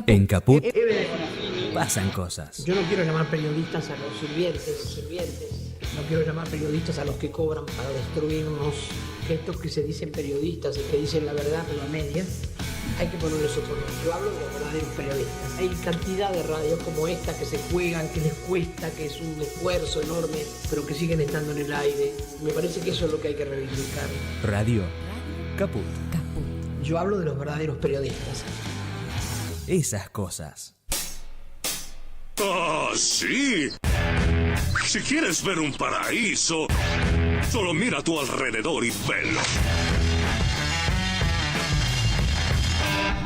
En Caput pasan cosas. Yo no quiero llamar periodistas a los sirvientes. No quiero llamar periodistas a los que cobran para destruirnos. Que estos que se dicen periodistas y que dicen la verdad pero a medias, hay que ponerles otro nombre. Yo hablo de los verdaderos periodistas. Hay cantidad de radios como esta que se juegan, que les cuesta, que es un esfuerzo enorme, pero que siguen estando en el aire. Me parece que eso es lo que hay que reivindicar. Radio Caput. Yo hablo de los verdaderos periodistas. Esas cosas. ¡Ah, sí! Si quieres ver un paraíso, solo mira a tu alrededor y velo.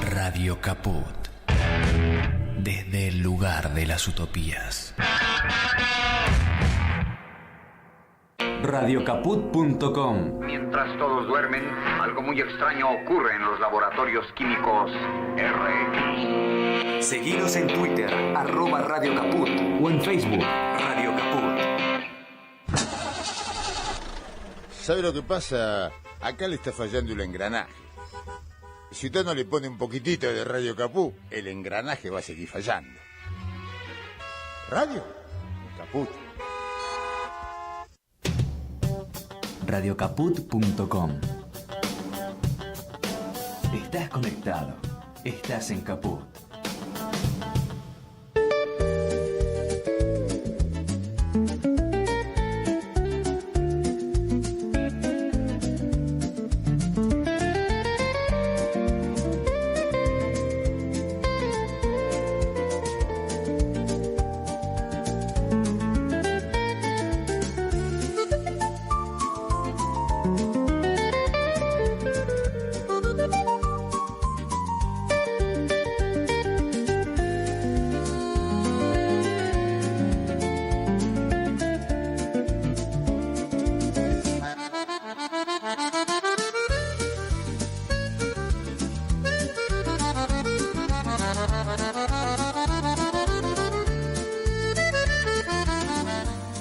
Radio Caput. Desde el lugar de las utopías. Radiocaput.com. Mientras todos duermen, algo muy extraño ocurre en los laboratorios químicos RX. Seguinos en Twitter, @Radio Caput, o en Facebook, Radio Caput. ¿Sabe lo que pasa? Acá le está fallando el engranaje. Si usted no le pone un poquitito de Radio Caput, el engranaje va a seguir fallando. Radio Caput. Radiocaput.com. Estás conectado. Estás en Caput.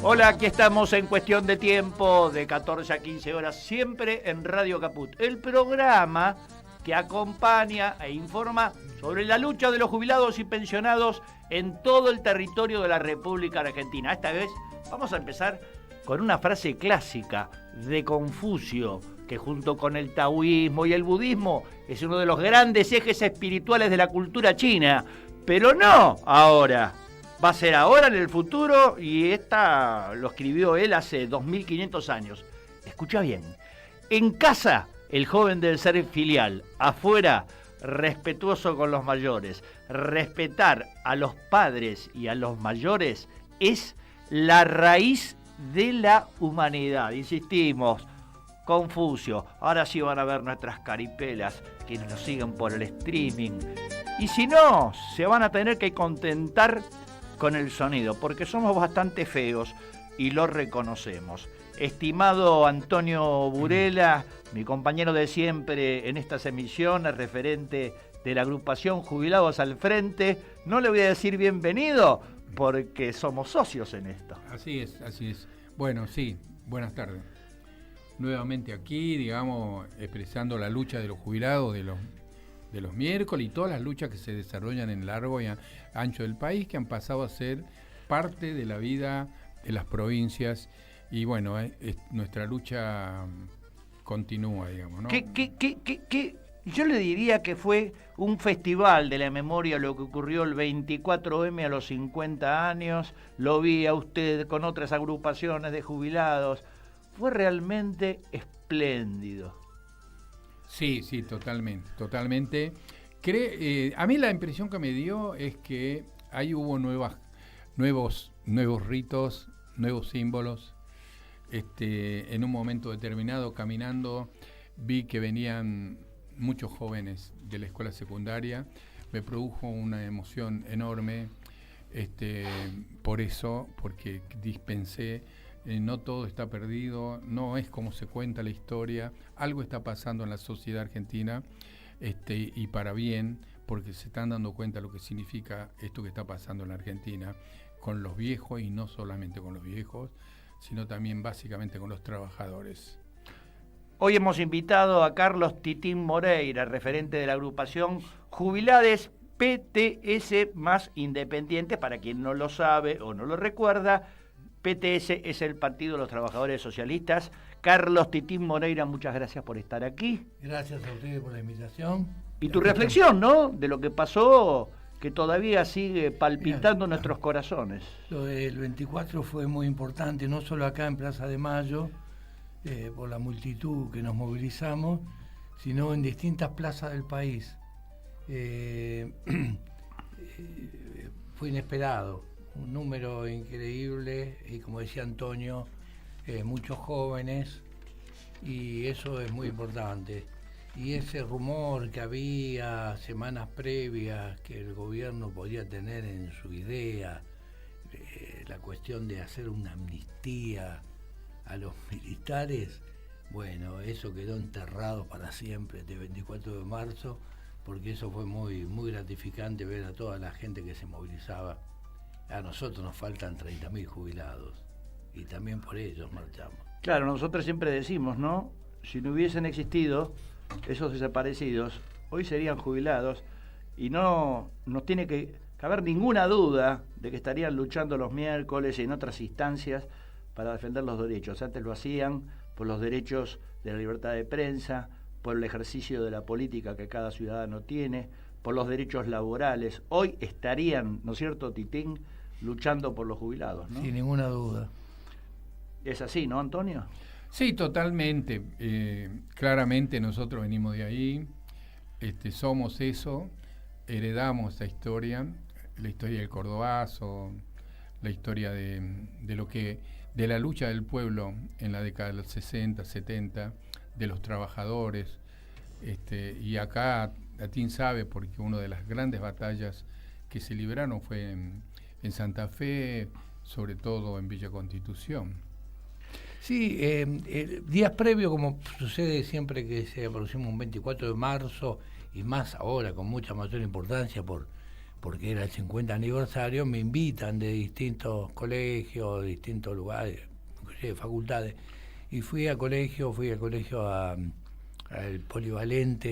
Hola, aquí estamos en Cuestión de Tiempo, de 14 a 15 horas, siempre en Radio Caput, el programa que acompaña e informa sobre la lucha de los jubilados y pensionados en todo el territorio de la República Argentina. Esta vez vamos a empezar con una frase clásica de Confucio, que junto con el taoísmo y el budismo es uno de los grandes ejes espirituales de la cultura china, pero no ahora. Va a ser ahora, en el futuro, y esta lo escribió él hace 2500 años. Escucha bien. En casa, el joven debe ser filial. Afuera, respetuoso con los mayores. Respetar a los padres y a los mayores es la raíz de la humanidad. Insistimos, Confucio. Ahora sí van a ver nuestras caripelas, quienes nos siguen por el streaming. Y si no, se van a tener que contentar con el sonido, porque somos bastante feos y lo reconocemos. Estimado Antonio Burela, mi compañero de siempre en estas emisiones, referente de la agrupación Jubilados al Frente, no le voy a decir bienvenido, porque somos socios en esto. Así es. Bueno, sí, buenas tardes. Nuevamente aquí, digamos, expresando la lucha de los jubilados de los miércoles y todas las luchas que se desarrollan en largo y ancho del país, que han pasado a ser parte de la vida de las provincias. Y bueno, nuestra lucha continúa, digamos, ¿no? Yo le diría que fue un festival de la memoria lo que ocurrió el 24M a los 50 años. Lo vi a usted con otras agrupaciones de jubilados. Fue realmente espléndido. Sí, totalmente. A mí la impresión que me dio es que ahí hubo nuevos ritos, nuevos símbolos. En un momento determinado, caminando, vi que venían muchos jóvenes de la escuela secundaria. Me produjo una emoción enorme, porque dispensé. No todo está perdido, no es como se cuenta la historia, algo está pasando en la sociedad argentina, y para bien, porque se están dando cuenta de lo que significa esto que está pasando en la Argentina, con los viejos, y no solamente con los viejos, sino también básicamente con los trabajadores. Hoy hemos invitado a Carlos Titín Moreira, referente de la agrupación Jubilades PTS más Independiente, para quien no lo sabe o no lo recuerda. PTS es el Partido de los Trabajadores Socialistas. Carlos Titín Moreira, muchas gracias por estar aquí. Gracias a ustedes por la invitación. Y tu reflexión, ¿no? De lo que pasó, que todavía sigue palpitando en nuestros corazones. Lo del 24 fue muy importante, no solo acá en Plaza de Mayo, por la multitud que nos movilizamos, sino en distintas plazas del país. Fue inesperado, un número increíble y, como decía Antonio, muchos jóvenes, y eso es muy importante. Y ese rumor que había semanas previas que el gobierno podía tener en su idea, la cuestión de hacer una amnistía a los militares, bueno, eso quedó enterrado para siempre este 24 de marzo, porque eso fue muy, muy gratificante ver a toda la gente que se movilizaba. A nosotros nos faltan 30.000 jubilados y también por ellos marchamos. Claro, nosotros siempre decimos, ¿no? Si no hubiesen existido esos desaparecidos, hoy serían jubilados y no nos tiene que caber ninguna duda de que estarían luchando los miércoles y en otras instancias para defender los derechos. Antes lo hacían por los derechos de la libertad de prensa, por el ejercicio de la política que cada ciudadano tiene, por los derechos laborales. Hoy estarían, ¿no es cierto, Titín, luchando por los jubilados, ¿no? Sin ninguna duda. Es así, ¿no, Antonio? Sí, totalmente. Claramente nosotros venimos de ahí, somos eso, heredamos esa historia, la historia del Cordobazo, la historia de lo que, de la lucha del pueblo en la década de los 60, 70, de los trabajadores, y acá Atín sabe, porque una de las grandes batallas que se libraron fue en Santa Fe, sobre todo en Villa Constitución. Sí, días previos, como sucede siempre que se aproxima un 24 de marzo, y más ahora con mucha mayor importancia porque era el 50 aniversario, me invitan de distintos colegios, de distintos lugares, inclusive facultades, y fui al colegio al polivalente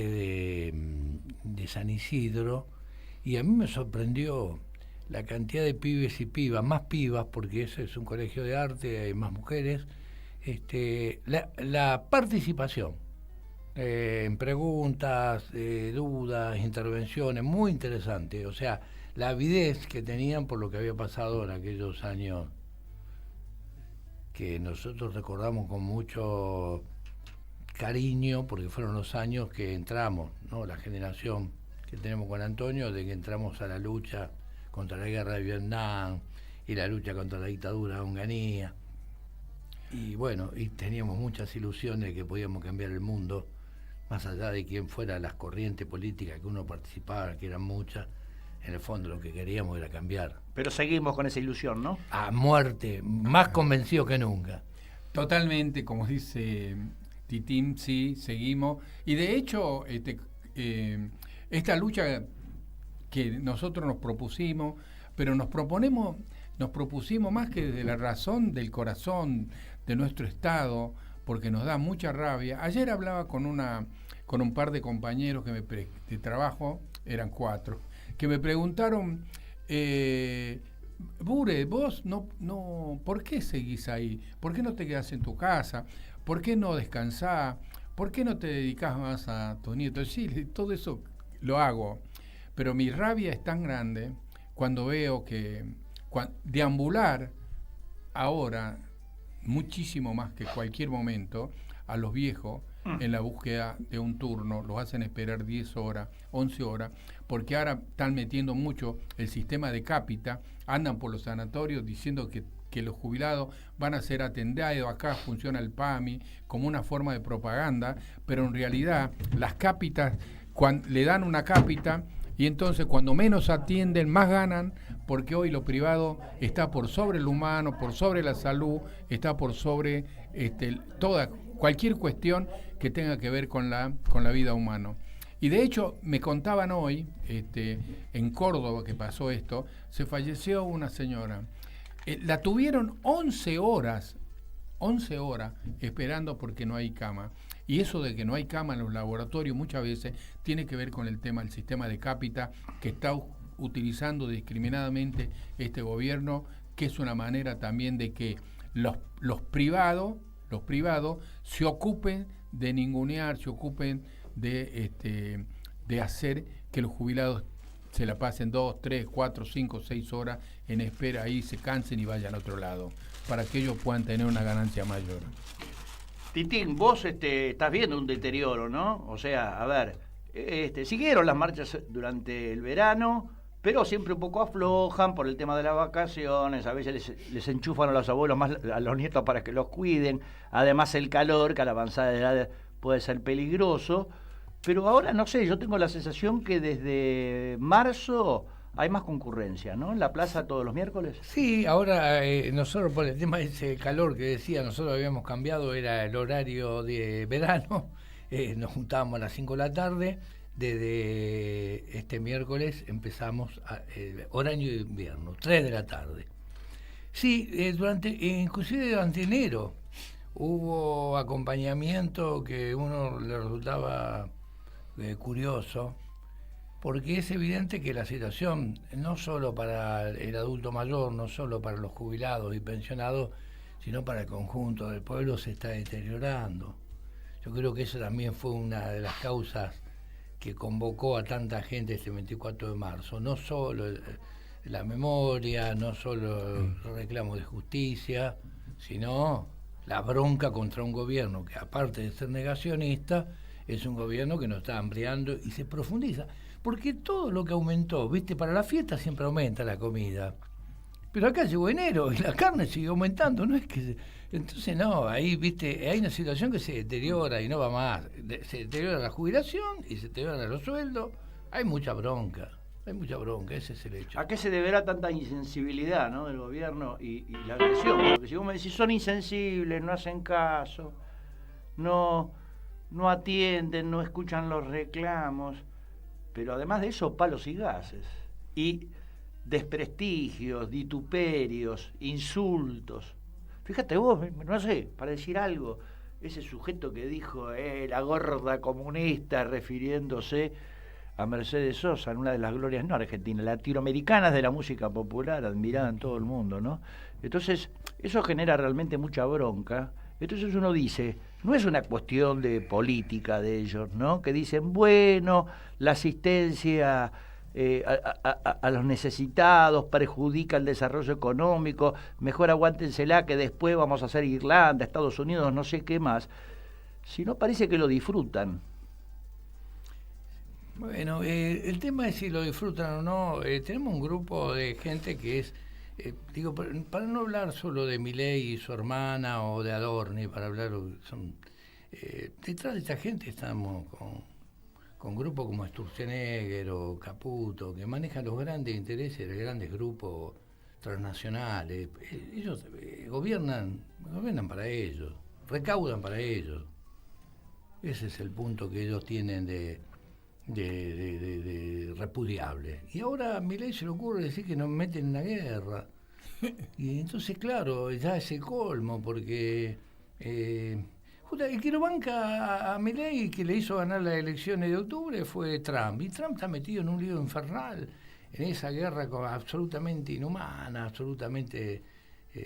de San Isidro, y a mí me sorprendió la cantidad de pibes y pibas, más pibas, porque ese es un colegio de arte, hay más mujeres, la participación en preguntas, dudas, intervenciones, muy interesante. O sea, la avidez que tenían por lo que había pasado en aquellos años que nosotros recordamos con mucho cariño, porque fueron los años que entramos, ¿no? La generación que tenemos con Antonio, de que entramos a la lucha contra la guerra de Vietnam y la lucha contra la dictadura de Onganía. Y bueno, y teníamos muchas ilusiones de que podíamos cambiar el mundo, más allá de quién fuera las corrientes políticas que uno participaba, que eran muchas. En el fondo lo que queríamos era cambiar. Pero seguimos con esa ilusión, ¿no? A muerte, más convencidos que nunca. Totalmente, como dice Titín, sí, seguimos. Y de hecho, esta lucha que nosotros nos propusimos, pero nos propusimos más que desde la razón del corazón de nuestro Estado, porque nos da mucha rabia. Ayer hablaba con un par de compañeros de trabajo, eran 4, que me preguntaron, Bure, vos no, ¿por qué seguís ahí? ¿Por qué no te quedás en tu casa? ¿Por qué no descansás? ¿Por qué no te dedicás más a tus nietos? Sí, todo eso lo hago, pero mi rabia es tan grande cuando veo que deambular ahora, muchísimo más que cualquier momento, a los viejos en la búsqueda de un turno, los hacen esperar 10 horas, 11 horas, porque ahora están metiendo mucho el sistema de cápita, andan por los sanatorios diciendo que los jubilados van a ser atendidos, acá funciona el PAMI, como una forma de propaganda, pero en realidad las cápitas, le dan una cápita, y entonces cuando menos atienden, más ganan, porque hoy lo privado está por sobre lo humano, por sobre la salud, está por sobre cualquier cuestión que tenga que ver con la vida humana. Y de hecho, me contaban hoy, en Córdoba que pasó esto, se falleció una señora. La tuvieron 11 horas esperando porque no hay cama. Y eso de que no hay cama en los laboratorios muchas veces tiene que ver con el tema del sistema de cápita que está utilizando discriminadamente este gobierno, que es una manera también de que los privados se ocupen de ningunear, se ocupen de hacer que los jubilados se la pasen 2, 3, 4, 5, 6 horas en espera ahí, se cansen y vayan a otro lado, para que ellos puedan tener una ganancia mayor. Titín, vos estás viendo un deterioro, ¿no? O sea, a ver, siguieron las marchas durante el verano, pero siempre un poco aflojan por el tema de las vacaciones, a veces les enchufan a los abuelos más a los nietos para que los cuiden, además el calor, que a la avanzada edad puede ser peligroso, pero ahora no sé, yo tengo la sensación que desde marzo hay más concurrencia, ¿no? En la plaza todos los miércoles. Sí, ahora nosotros por el tema de ese calor que decía, nosotros habíamos cambiado, era el horario de verano, nos juntábamos a las 5 de la tarde, desde este miércoles empezamos horario de invierno, 3 de la tarde. Sí, inclusive durante enero hubo acompañamiento que uno le resultaba curioso, porque es evidente que la situación, no solo para el adulto mayor, no solo para los jubilados y pensionados, sino para el conjunto del pueblo, se está deteriorando. Yo creo que eso también fue una de las causas que convocó a tanta gente este 24 de marzo. No solo la memoria, no solo el reclamo de justicia, sino la bronca contra un gobierno que, aparte de ser negacionista, es un gobierno que nos está hambriando y se profundiza. Porque todo lo que aumentó, ¿viste? Para la fiesta siempre aumenta la comida. Pero acá llegó enero y la carne sigue aumentando, no es que... Entonces no, ahí, ¿viste? Hay una situación que se deteriora y no va más. Se deteriora la jubilación y se deterioran los sueldos. Hay mucha bronca, ese es el hecho. ¿A qué se deberá tanta insensibilidad, ¿no?, del gobierno y la agresión? Porque si vos me decís, son insensibles, no hacen caso, no atienden, no escuchan los reclamos, pero además de eso, palos y gases, y desprestigios, vituperios, insultos. Fíjate vos, no sé, para decir algo, ese sujeto que dijo la gorda comunista, refiriéndose a Mercedes Sosa, en una de las glorias no argentinas, latinoamericanas de la música popular, admirada en todo el mundo, ¿no? Entonces, eso genera realmente mucha bronca. Entonces uno dice, no es una cuestión de política de ellos, ¿no? Que dicen, bueno, la asistencia a los necesitados perjudica el desarrollo económico, mejor aguántensela que después vamos a hacer Irlanda, Estados Unidos, no sé qué más. Si no, parece que lo disfrutan. Bueno, el tema es si lo disfrutan o no. Tenemos un grupo de gente que es, digo, para no hablar solo de Milei y su hermana o de Adorni, para hablar, detrás de esta gente estamos con grupos como Sturzenegger o Caputo, que manejan los grandes intereses de grandes grupos transnacionales. Ellos gobiernan para ellos, recaudan para ellos. Ese es el punto que ellos tienen de repudiable. Y ahora a Milei se le ocurre decir que nos meten en la guerra. Y entonces, claro, ya es el colmo, porque el que lo banca a Milei, que le hizo ganar las elecciones de octubre, fue Trump. Y Trump está metido en un lío infernal, en esa guerra absolutamente inhumana, absolutamente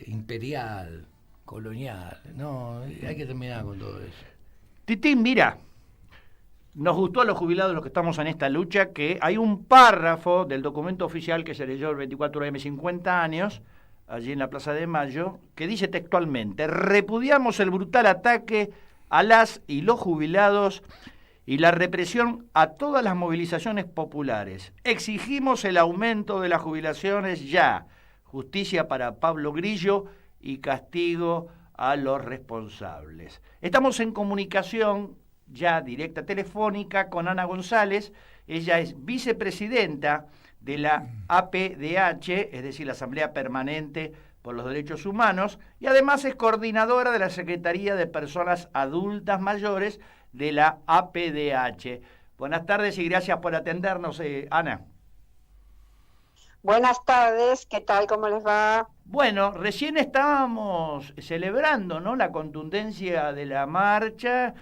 imperial, colonial. No, hay que terminar con todo eso. Titín, mira, nos gustó a los jubilados, los que estamos en esta lucha, que hay un párrafo del documento oficial que se leyó el 24M 50 años, allí en la Plaza de Mayo, que dice textualmente: repudiamos el brutal ataque a las y los jubilados y la represión a todas las movilizaciones populares. Exigimos el aumento de las jubilaciones ya, justicia para Pablo Grillo y castigo a los responsables. Estamos en comunicación ya directa telefónica con Ana González. Ella es vicepresidenta de la APDH, es decir, la Asamblea Permanente por los Derechos Humanos, y además es coordinadora de la Secretaría de Personas Adultas Mayores de la APDH. Buenas tardes y gracias por atendernos, Ana. Buenas tardes, ¿qué tal? ¿Cómo les va? Bueno, recién estábamos celebrando, ¿no?, la contundencia de la marcha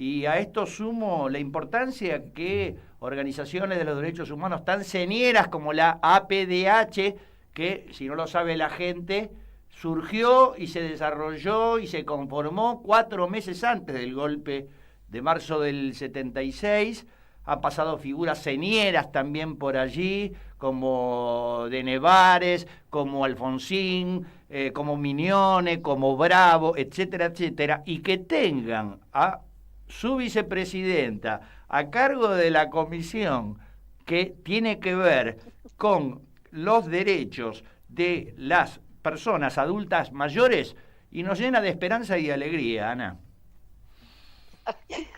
Y a esto sumo la importancia que organizaciones de los derechos humanos tan señeras como la APDH, que si no lo sabe la gente, surgió y se desarrolló y se conformó 4 meses antes del golpe de marzo del 76. Han pasado figuras señeras también por allí, como de Nevares, como Alfonsín, como Mignone, como Bravo, etcétera, etcétera, y que tengan a su vicepresidenta a cargo de la comisión que tiene que ver con los derechos de las personas adultas mayores, y nos llena de esperanza y de alegría, Ana.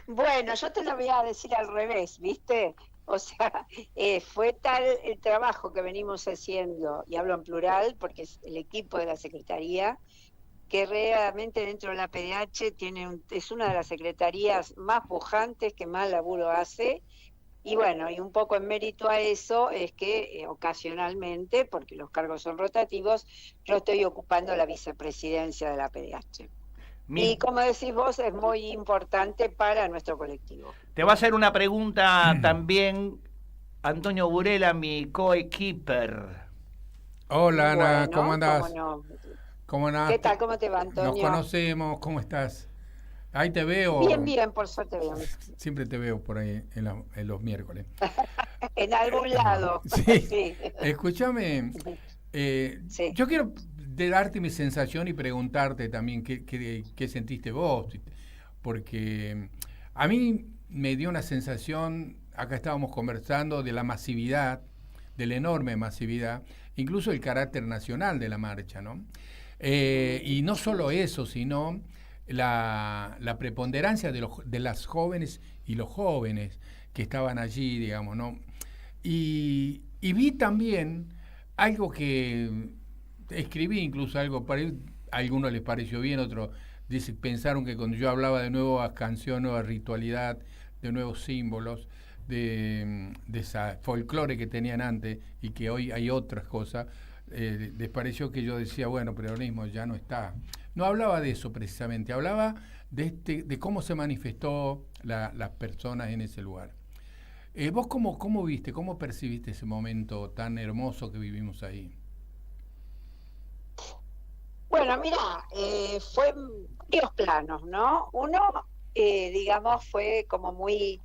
Bueno, yo te lo voy a decir al revés, ¿viste? O sea, fue tal el trabajo que venimos haciendo, y hablo en plural porque es el equipo de la Secretaría, que realmente dentro de la PDH es una de las secretarías más pujantes, que más laburo hace. Y bueno, y un poco en mérito a eso es que ocasionalmente, porque los cargos son rotativos, yo estoy ocupando la vicepresidencia de la PDH. Y como decís vos, es muy importante para nuestro colectivo. Te va a hacer una pregunta también Antonio Burela, mi coequiper. Hola, Ana, Bueno, ¿cómo andás? ¿cómo no? ¿Cómo andás? ¿Qué tal? ¿Cómo te va, Antonio? Nos conocemos, ¿cómo estás? Ahí te veo. Bien, por suerte bien. Siempre te veo por ahí en los miércoles. En algún lado. Sí. Sí. Escúchame, Sí. yo quiero darte mi sensación y preguntarte también qué sentiste vos, porque a mí me dio una sensación, acá estábamos conversando de la masividad, de la enorme masividad, incluso el carácter nacional de la marcha, ¿no? Y no solo eso, sino la preponderancia de las jóvenes y los jóvenes que estaban allí, digamos, ¿no? Y vi también algo que escribí, incluso algo, a algunos les pareció bien, otros pensaron que cuando yo hablaba de nuevas canciones, nueva ritualidad, de nuevos símbolos, de esa folclore que tenían antes y que hoy hay otras cosas, les pareció que yo decía, bueno, peronismo ya no está. No hablaba de eso precisamente, hablaba de cómo se manifestó las personas en ese lugar. ¿Vos cómo viste, cómo percibiste ese momento tan hermoso que vivimos ahí? Bueno, mira, fue en varios planos, ¿no? Uno, digamos, fue como muy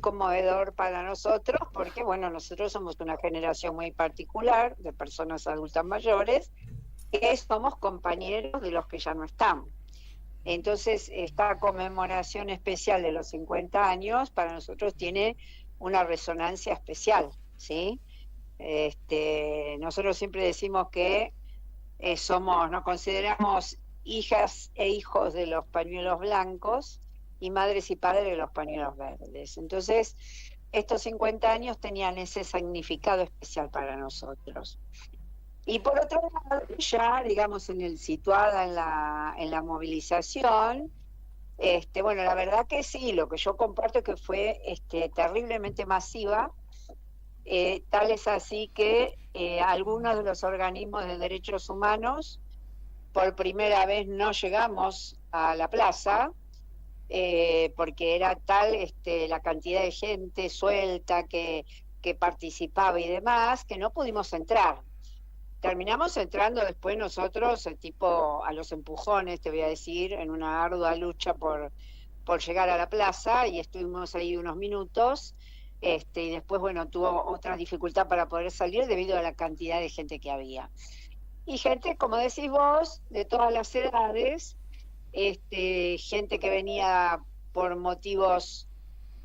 conmovedor para nosotros, porque, bueno, nosotros somos una generación muy particular de personas adultas mayores, que somos compañeros de los que ya no están. Entonces, esta conmemoración especial de los 50 años para nosotros tiene una resonancia especial, ¿sí? Nosotros siempre decimos que nos consideramos hijas e hijos de los pañuelos blancos y madres y padres de los pañuelos verdes. Entonces, estos 50 años tenían ese significado especial para nosotros. Y por otro lado, ya, digamos, situada en la movilización, bueno, la verdad que sí, lo que yo comparto es que fue terriblemente masiva, tal es así que algunos de los organismos de derechos humanos por primera vez no llegamos a la plaza, porque era tal la cantidad de gente suelta que participaba y demás, que no pudimos entrar. Terminamos entrando después nosotros, tipo a los empujones, te voy a decir, en una ardua lucha por llegar a la plaza, y estuvimos ahí unos minutos, y después, bueno, tuvo otra dificultad para poder salir debido a la cantidad de gente que había. Y gente, como decís vos, de todas las edades, gente que venía por motivos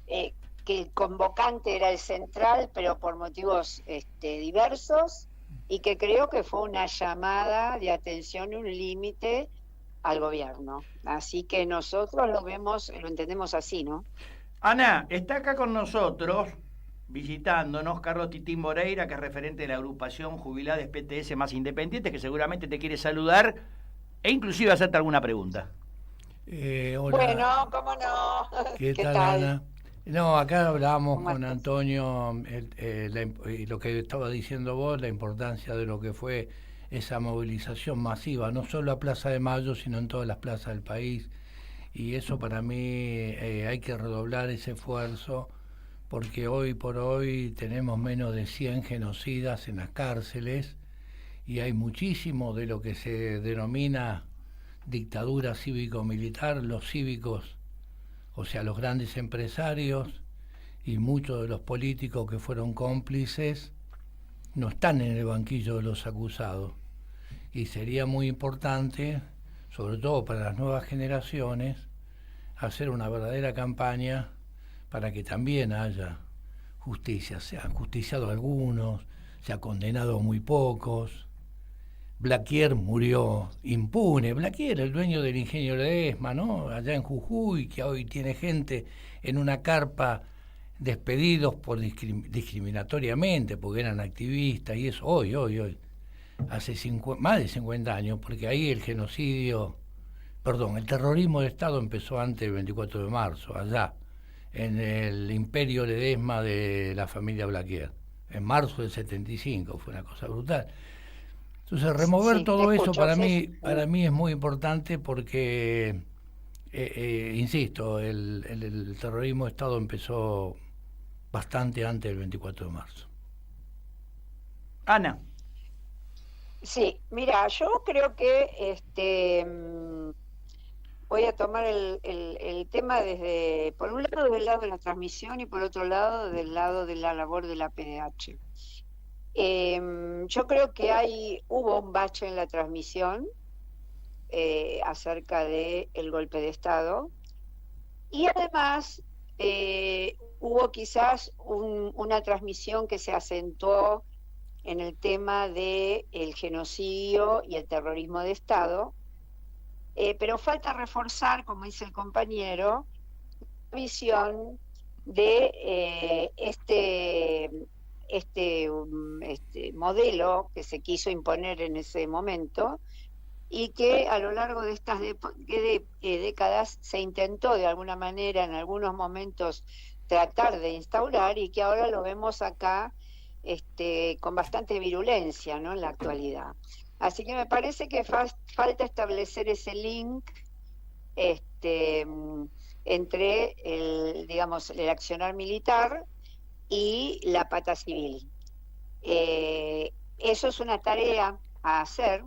que el convocante era el central, pero por motivos diversos, y que creo que fue una llamada de atención y un límite al gobierno. Así que nosotros lo entendemos así, ¿no? Ana, está acá con nosotros, visitándonos, Carlos Titín Moreira, que es referente de la agrupación Jubilades PTS Más Independientes, que seguramente te quiere saludar e inclusive hacerte alguna pregunta. Hola. Bueno, ¿cómo no? ¿Qué tal, Ana? No, acá hablábamos con Antonio y lo que estaba diciendo vos, la importancia de lo que fue esa movilización masiva, no solo a Plaza de Mayo, sino en todas las plazas del país. Y eso para mí hay que redoblar ese esfuerzo, porque hoy por hoy tenemos menos de 100 genocidas en las cárceles y hay muchísimo de lo que se denomina dictadura cívico-militar, los cívicos, o sea, los grandes empresarios y muchos de los políticos que fueron cómplices no están en el banquillo de los acusados. Y sería muy importante, sobre todo para las nuevas generaciones, hacer una verdadera campaña para que también haya justicia. Se han justiciado algunos, se ha condenado a muy pocos. Blaquier murió impune. Blaquier, el dueño del ingenio Ledesma, ¿no? Allá en Jujuy, que hoy tiene gente en una carpa despedidos por discriminatoriamente, porque eran activistas, y eso hoy, hace más de 50 años, porque ahí el terrorismo de Estado empezó antes del 24 de marzo, allá, en el imperio Ledesma de la familia Blaquier, en marzo del 75, fue una cosa brutal. Entonces, remover todo eso para mí es muy importante porque, insisto, el terrorismo de Estado empezó bastante antes del 24 de marzo. Ana. Sí, mira, yo creo que voy a tomar el tema por un lado del lado de la transmisión y por otro lado del lado de la labor de la PDH. Yo creo que hubo un bache en la transmisión acerca del golpe de Estado y además hubo quizás una transmisión que se acentuó en el tema del genocidio y el terrorismo de Estado, pero falta reforzar, como dice el compañero, la visión de este modelo que se quiso imponer en ese momento y que a lo largo de estas décadas se intentó de alguna manera en algunos momentos tratar de instaurar y que ahora lo vemos acá con bastante virulencia, ¿no?, en la actualidad. Así que me parece que falta establecer ese link entre el accionar militar y la pata civil. Eso es una tarea a hacer.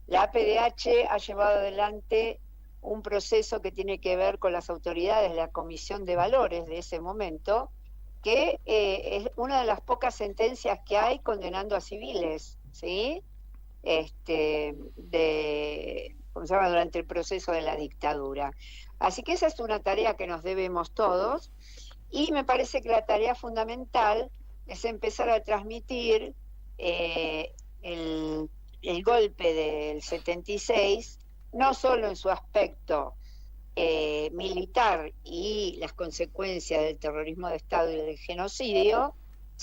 La APDH ha llevado adelante un proceso que tiene que ver con las autoridades de la Comisión de Valores de ese momento, que es una de las pocas sentencias que hay condenando a civiles, ¿sí? ¿Cómo se llama? Durante el proceso de la dictadura. Así que esa es una tarea que nos debemos todos. Y me parece que la tarea fundamental es empezar a transmitir el golpe del 76, no solo en su aspecto militar y las consecuencias del terrorismo de Estado y del genocidio,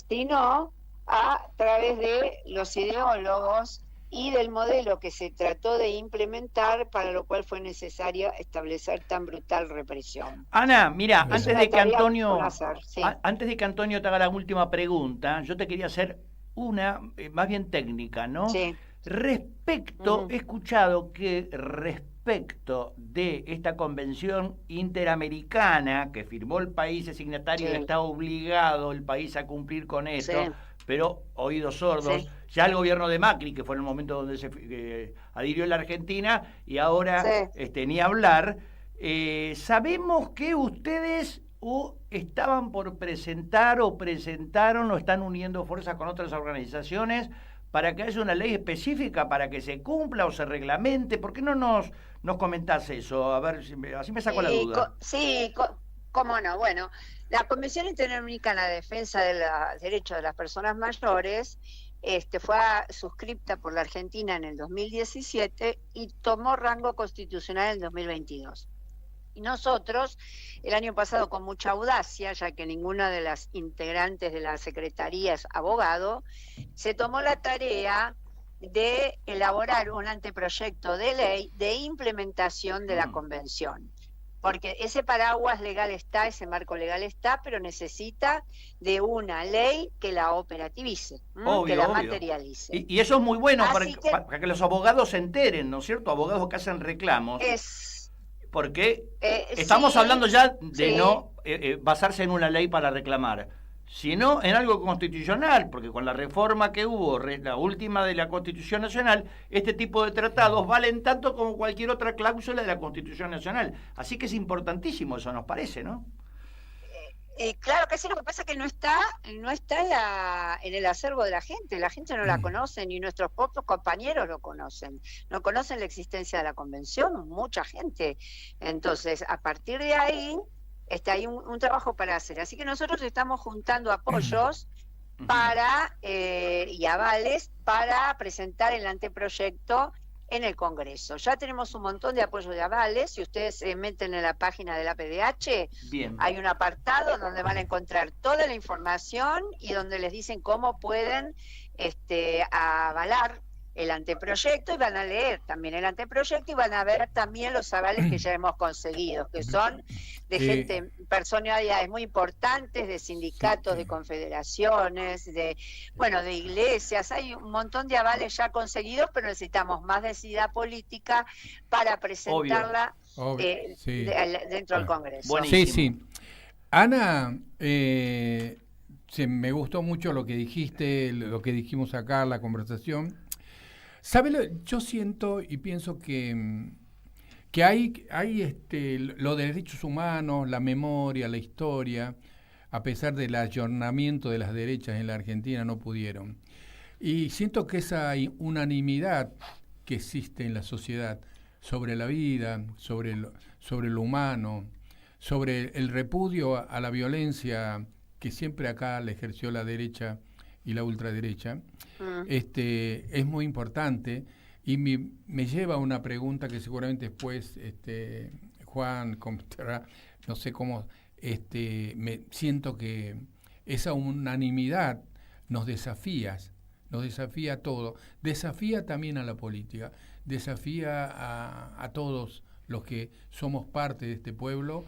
sino a través de los ideólogos y del modelo que se trató de implementar, para lo cual fue necesario establecer tan brutal represión. Ana, mira, antes de que Antonio te haga la última pregunta, yo te quería hacer una más bien técnica, ¿no? Sí. Respecto, he escuchado que respecto de esta convención interamericana que firmó el país, es signatario, está obligado el país a cumplir con esto, pero oídos sordos. Ya el gobierno de Macri, que fue en el momento donde se adhirió la Argentina, y ahora ni hablar, sabemos que ustedes estaban por presentar o presentaron o están uniendo fuerzas con otras organizaciones para que haya una ley específica para que se cumpla o se reglamente. ¿Por qué no nos comentás eso? A ver, así me saco la duda. Cómo no. Bueno, la Convención Interamericana de Defensa de los Derechos de las Personas Mayores fue suscripta por la Argentina en el 2017 y tomó rango constitucional en el 2022. Y nosotros, el año pasado, con mucha audacia, ya que ninguna de las integrantes de la Secretaría es abogado, se tomó la tarea de elaborar un anteproyecto de ley de implementación de la Convención. Porque ese paraguas legal está, ese marco legal está, pero necesita de una ley que la operativice, que la materialice. Y eso es muy bueno para que los abogados se enteren, ¿no es cierto? Abogados que hacen reclamos. Porque Sí, estamos hablando ya de sí. no basarse en una ley para reclamar, sino en algo constitucional, porque con la reforma que hubo, la última de la Constitución Nacional, este tipo de tratados valen tanto como cualquier otra cláusula de la Constitución Nacional. Así que es importantísimo eso, nos parece, ¿no? Claro que sí, lo que pasa es que no está en el acervo de la gente no la conoce, ni nuestros propios compañeros lo conocen, no conocen la existencia de la convención, mucha gente. Entonces, a partir de ahí, hay un trabajo para hacer. Así que nosotros estamos juntando apoyos y avales para presentar el anteproyecto en el Congreso. Ya tenemos un montón de apoyos de avales. Si ustedes se meten en la página de la PDH, Bien. hay un apartado donde van a encontrar toda la información y donde les dicen cómo pueden avalar el anteproyecto, y van a leer también el anteproyecto y van a ver también los avales que ya hemos conseguido, que son de gente, personalidades muy importantes, de sindicatos, de confederaciones, de iglesias. Hay un montón de avales ya conseguidos, pero necesitamos más densidad política para presentarla dentro del Congreso. Sí, sí. Ana, me gustó mucho lo que dijiste, lo que dijimos acá, la conversación. ¿Sabe? Yo siento y pienso que hay lo de derechos humanos, la memoria, la historia, a pesar del ayornamiento de las derechas en la Argentina, no pudieron. Y siento que esa unanimidad que existe en la sociedad sobre la vida, sobre lo humano, sobre el repudio a la violencia que siempre acá la ejerció la derecha y la ultraderecha, es muy importante, y me lleva a una pregunta que seguramente después Juan comentará, no sé cómo, me siento que esa unanimidad nos desafía a todo, desafía también a la política, desafía a todos los que somos parte de este pueblo,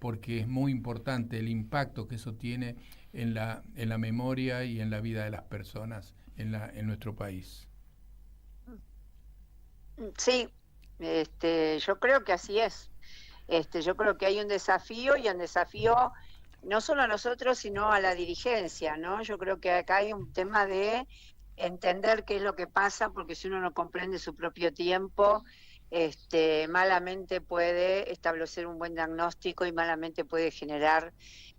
porque es muy importante el impacto que eso tiene en la memoria y en la vida de las personas en nuestro país. Sí, yo creo que así es. Yo creo que hay un desafío, y un desafío no solo a nosotros, sino a la dirigencia, ¿no? Yo creo que acá hay un tema de entender qué es lo que pasa, porque si uno no comprende su propio tiempo, malamente puede establecer un buen diagnóstico y malamente puede generar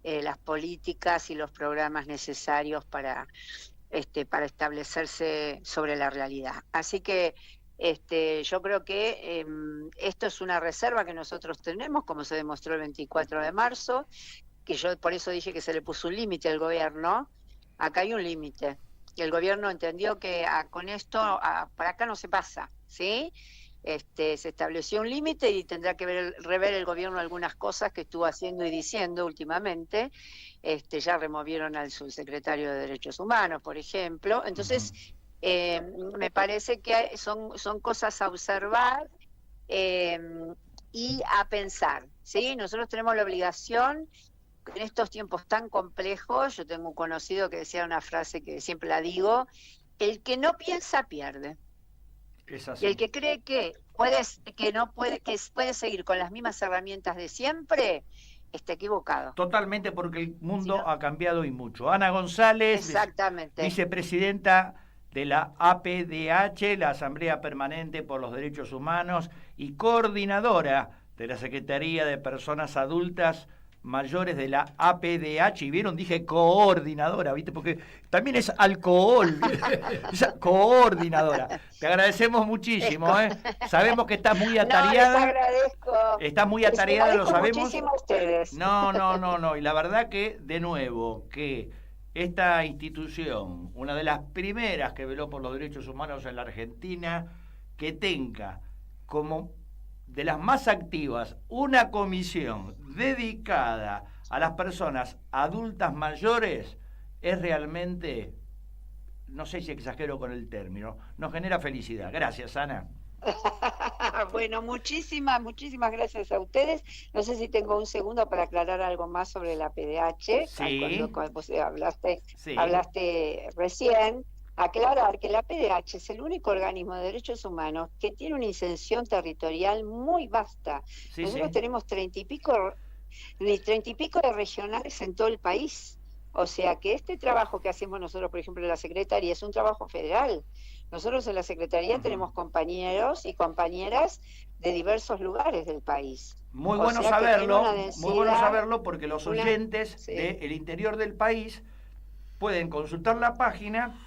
las políticas y los programas necesarios para establecerse sobre la realidad. Así que yo creo que esto es una reserva que nosotros tenemos, como se demostró el 24 de marzo, que yo por eso dije que se le puso un límite al gobierno. Acá hay un límite, y el gobierno entendió que con esto para acá no se pasa, ¿sí? Se estableció un límite y tendrá que rever el gobierno algunas cosas que estuvo haciendo y diciendo últimamente. Ya removieron al subsecretario de Derechos Humanos, por ejemplo. Entonces, me parece que son cosas a observar y a pensar, ¿sí? Nosotros tenemos la obligación, en estos tiempos tan complejos, yo tengo un conocido que decía una frase que siempre la digo: el que no piensa pierde. Y el que cree que puede seguir con las mismas herramientas de siempre, está equivocado. Totalmente, porque el mundo ha cambiado y mucho. Ana González, vicepresidenta de la APDH, la Asamblea Permanente por los Derechos Humanos, y coordinadora de la Secretaría de Personas Adultas Mayores de la APDH. Y vieron, dije coordinadora, ¿viste? Porque también es alcohol, es coordinadora. Te agradecemos muchísimo, ¿eh? Sabemos que estás muy atareada. No, les agradezco. Estás muy atareada, lo sabemos. Muchísimo a ustedes. No. Y la verdad que, de nuevo, que esta institución, una de las primeras que veló por los derechos humanos en la Argentina, que tenga como de las más activas una comisión dedicada a las personas adultas mayores, es realmente, no sé si exagero con el término, nos genera felicidad. Gracias, Ana. Bueno, muchísimas gracias a ustedes. No sé si tengo un segundo para aclarar algo más sobre la PDH. Sí. Cuando vos hablaste recién. aclarar que la PDH es el único organismo de derechos humanos que tiene una inserción territorial muy vasta. Sí, Nosotros sí. tenemos 30 y pico de regionales en todo el país. O sea que este trabajo que hacemos nosotros, por ejemplo, en la Secretaría, es un trabajo federal. Nosotros en la Secretaría tenemos compañeros y compañeras de diversos lugares del país. Muy O bueno sea que saberlo, tiene una muy bueno densidad, saberlo porque los una- oyentes sí. del interior del país pueden consultar la página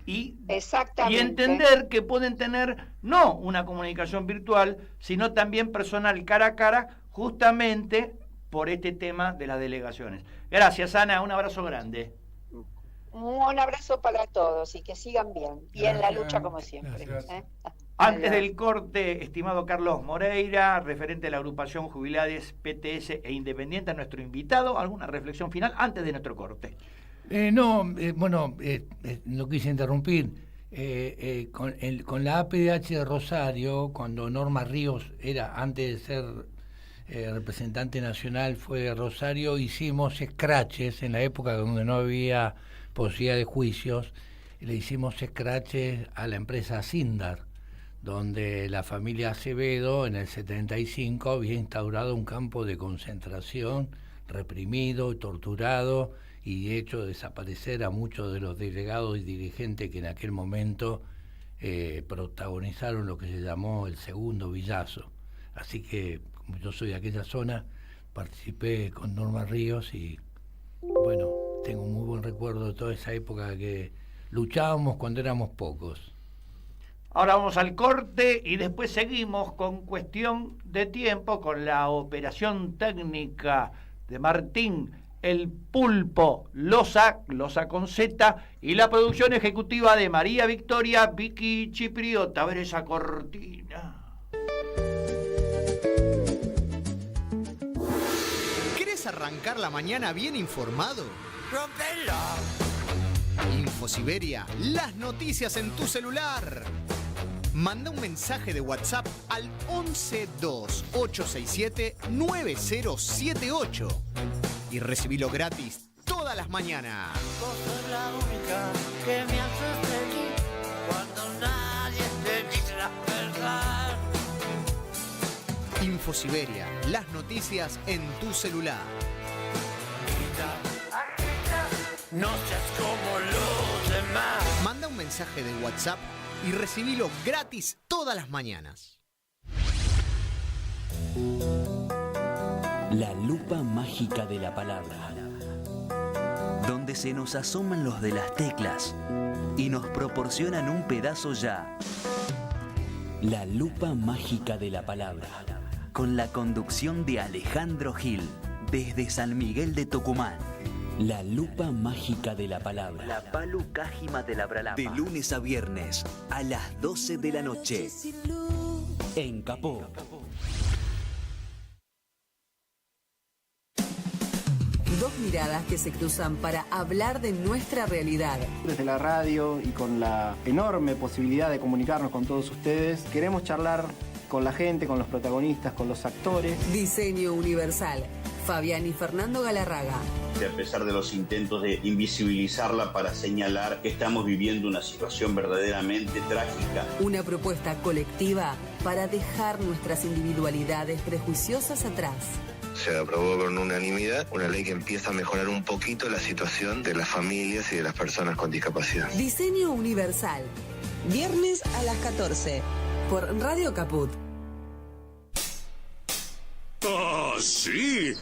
y Exactamente. entender que pueden tener no una comunicación virtual, sino también personal cara a cara, justamente por este tema de las delegaciones. Gracias, Ana, un abrazo grande. Un abrazo para todos y que sigan bien. Y en la Gracias. lucha como siempre. Gracias. Antes Adiós. del corte, estimado Carlos Moreira, referente de la agrupación Jubilades, PTS e Independiente, nuestro invitado, ¿alguna reflexión final antes de nuestro corte? No quise interrumpir. Con la APDH de Rosario, cuando Norma Ríos era, antes de ser representante nacional, fue de Rosario, hicimos scratches en la época donde no había posibilidad de juicios, le hicimos scratches a la empresa Sindar, donde la familia Acevedo en el 75 había instaurado un campo de concentración reprimido, torturado y hecho desaparecer a muchos de los delegados y dirigentes que en aquel momento protagonizaron lo que se llamó el segundo Villazo. Así que, como yo soy de aquella zona, participé con Norma Ríos y, bueno, tengo un muy buen recuerdo de toda esa época que luchábamos cuando éramos pocos. Ahora vamos al corte y después seguimos con cuestión de tiempo con la operación técnica de Martín El Pulpo Loza con Z, y la producción ejecutiva de María Victoria Vicky Chipriota. A ver esa cortina. ¿Querés arrancar la mañana bien informado? Infosiberia, las noticias en tu celular. Manda un mensaje de WhatsApp al 1128679078 y recibilo gratis todas las mañanas. Vos sos la única que me hace feliz cuando nadie te dice la verdad. Infosiberia, las noticias en tu celular. No seas como los demás. Manda un mensaje de WhatsApp y recibilo gratis todas las mañanas. La lupa mágica de la palabra, donde se nos asoman los de las teclas y nos proporcionan un pedazo ya. La lupa mágica de la palabra, con la conducción de Alejandro Gil, desde San Miguel de Tucumán. La lupa mágica de la palabra. La palu cájima de la bralapa. De lunes a viernes, a las 12 de la noche. En Capó. Dos miradas que se cruzan para hablar de nuestra realidad. Desde la radio y con la enorme posibilidad de comunicarnos con todos ustedes, queremos charlar con la gente, con los protagonistas, con los actores. Diseño Universal. Fabián y Fernando Galarraga. A pesar de los intentos de invisibilizarla para señalar que estamos viviendo una situación verdaderamente trágica. Una propuesta colectiva para dejar nuestras individualidades prejuiciosas atrás. Se aprobó con unanimidad una ley que empieza a mejorar un poquito la situación de las familias y de las personas con discapacidad. Diseño Universal. Viernes a las 14. Por Radio Caput. ¡Ah, sí!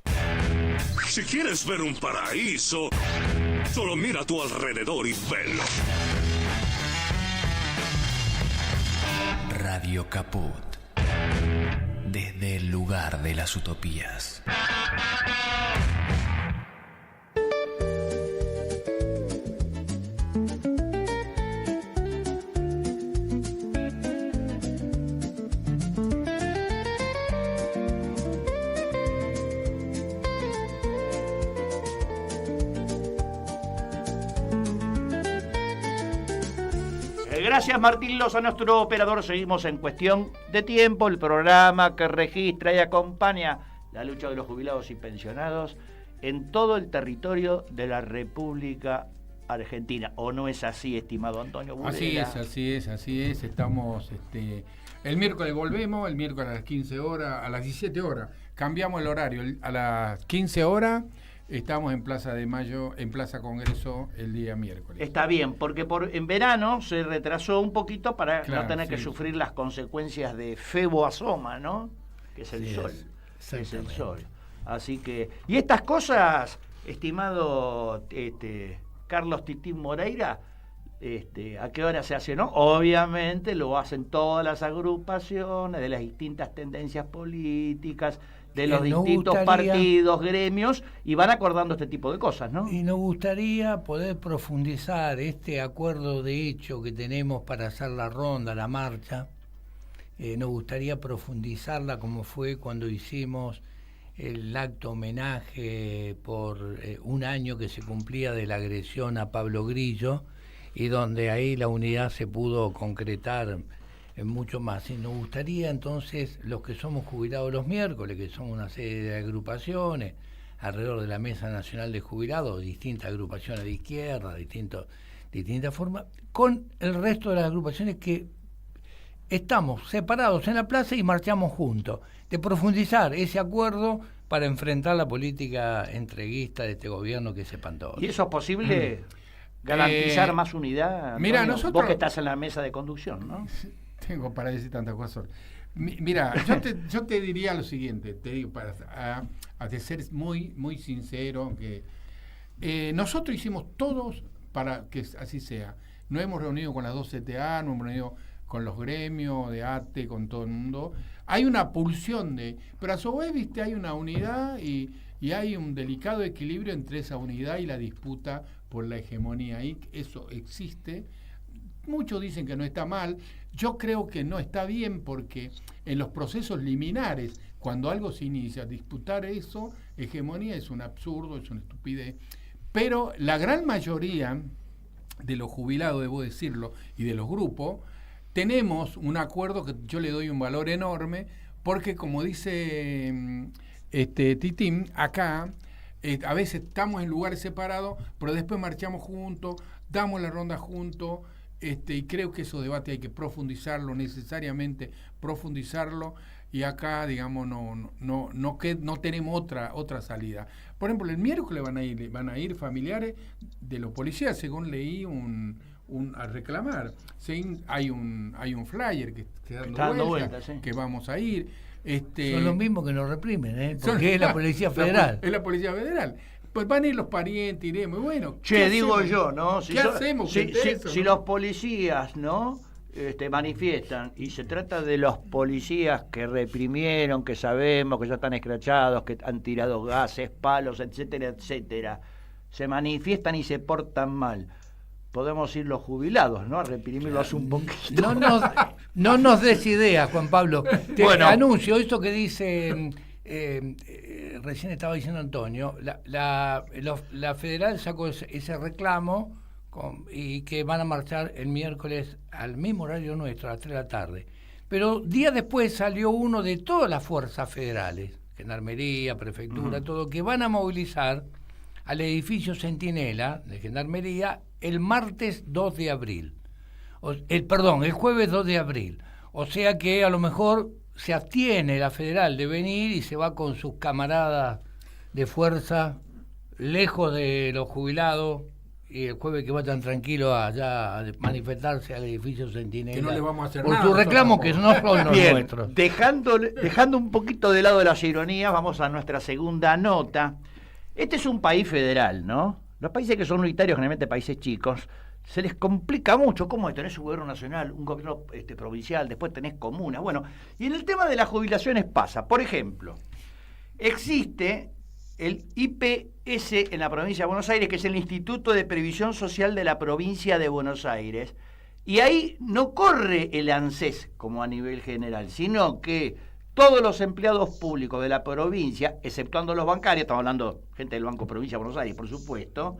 Si quieres ver un paraíso, solo mira a tu alrededor y velo. Radio Caput. Desde el lugar de las utopías. Gracias Martín Loza, nuestro operador. Seguimos en cuestión de tiempo, el programa que registra y acompaña la lucha de los jubilados y pensionados en todo el territorio de la República Argentina. ¿O no es así, estimado Antonio Budela? Así es. Estamos, el miércoles volvemos, el miércoles a las 15 horas, a las 17 horas. Cambiamos el horario. A las 15 horas estamos en Plaza de Mayo, en Plaza Congreso, el día miércoles. Está bien, porque en verano se retrasó un poquito para no tener que sí. sufrir las consecuencias de Febo Asoma, ¿no? Que es el sol. Es el sol. Así que, y estas cosas, estimado Carlos Titín Moreira, ¿a qué hora se hace? ¿No? Obviamente lo hacen todas las agrupaciones de las distintas tendencias políticas, de los distintos partidos, gremios, y van acordando este tipo de cosas, ¿no? Y nos gustaría poder profundizar este acuerdo de hecho que tenemos para hacer la ronda, la marcha. Nos gustaría profundizarla como fue cuando hicimos el acto homenaje por un año que se cumplía de la agresión a Pablo Grillo, y donde ahí la unidad se pudo concretar en mucho más. Y nos gustaría entonces, los que somos jubilados los miércoles, que son una serie de agrupaciones alrededor de la Mesa Nacional de Jubilados, distintas agrupaciones de izquierda, distintas formas, con el resto de las agrupaciones que estamos separados en la plaza y marchamos juntos, de profundizar ese acuerdo para enfrentar la política entreguista de este gobierno que es espantoso. ¿Y eso es posible? ¿Garantizar más unidad? Mira, Antonio, nosotros... vos que estás en la mesa de conducción, ¿no? Tengo para decir tantas cosas. Mira, yo te diría lo siguiente, te digo, para ser muy sincero, que nosotros hicimos todos para que así sea. Nos hemos reunido con las 2 CTA, nos hemos reunido con los gremios de ATE, con todo el mundo. Hay una pulsión pero a su vez, viste, hay una unidad y hay un delicado equilibrio entre esa unidad y la disputa por la hegemonía. Y eso existe. Muchos dicen que no está mal. Yo creo que no está bien, porque en los procesos liminares, cuando algo se inicia, disputar eso, hegemonía, es un absurdo, es una estupidez. Pero la gran mayoría de los jubilados, debo decirlo, y de los grupos, tenemos un acuerdo que yo le doy un valor enorme, porque como dice Titín, acá a veces estamos en lugares separados, pero después marchamos juntos, damos la ronda juntos, y creo que esos debates hay que profundizarlo, necesariamente profundizarlo, y acá, digamos, no tenemos otra salida. Por ejemplo, el miércoles van a ir familiares de los policías, según leí a reclamar. Sí, hay un flyer que está dando vuelta, sí, que vamos a ir. Son los mismos que nos reprimen, porque es la Policía Federal. Es la Policía Federal. Pues van a ir los parientes, iremos. Bueno, che, digo yo, ¿no? ¿Qué hacemos? Si los policías, ¿no? Manifiestan, y se trata de los policías que reprimieron, que sabemos que ya están escrachados, que han tirado gases, palos, etcétera, etcétera, se manifiestan y se portan mal. Podemos ir los jubilados, ¿no? A reprimirlos un poquito. No nos des ideas, Juan Pablo. Te anuncio esto que dice, recién estaba diciendo Antonio, la Federal sacó ese reclamo y que van a marchar el miércoles al mismo horario nuestro, a las 3 de la tarde. Pero días después salió uno de todas las fuerzas federales, Gendarmería, Prefectura, todo, que van a movilizar al edificio Centinela de Gendarmería el martes 2 de abril. El jueves 2 de abril. O sea que a lo mejor se abstiene la Federal de venir y se va con sus camaradas de fuerza, lejos de los jubilados, y el jueves que va tan tranquilo allá a manifestarse al edificio Centinela. Que no le vamos a hacer por nada. Por sus reclamos que no son los nuestros. Dejando un poquito de lado las ironías, vamos a nuestra segunda nota. Este es un país federal, ¿no? Los países que son unitarios, generalmente países chicos, se les complica mucho. ¿Cómo es? Tenés un gobierno nacional, un gobierno provincial, después tenés comunas. Bueno, y en el tema de las jubilaciones pasa. Por ejemplo, existe el IPS en la provincia de Buenos Aires, que es el Instituto de Previsión Social de la provincia de Buenos Aires, y ahí no corre el ANSES como a nivel general, sino que todos los empleados públicos de la provincia, exceptuando los bancarios, estamos hablando gente del Banco Provincia de Buenos Aires, por supuesto,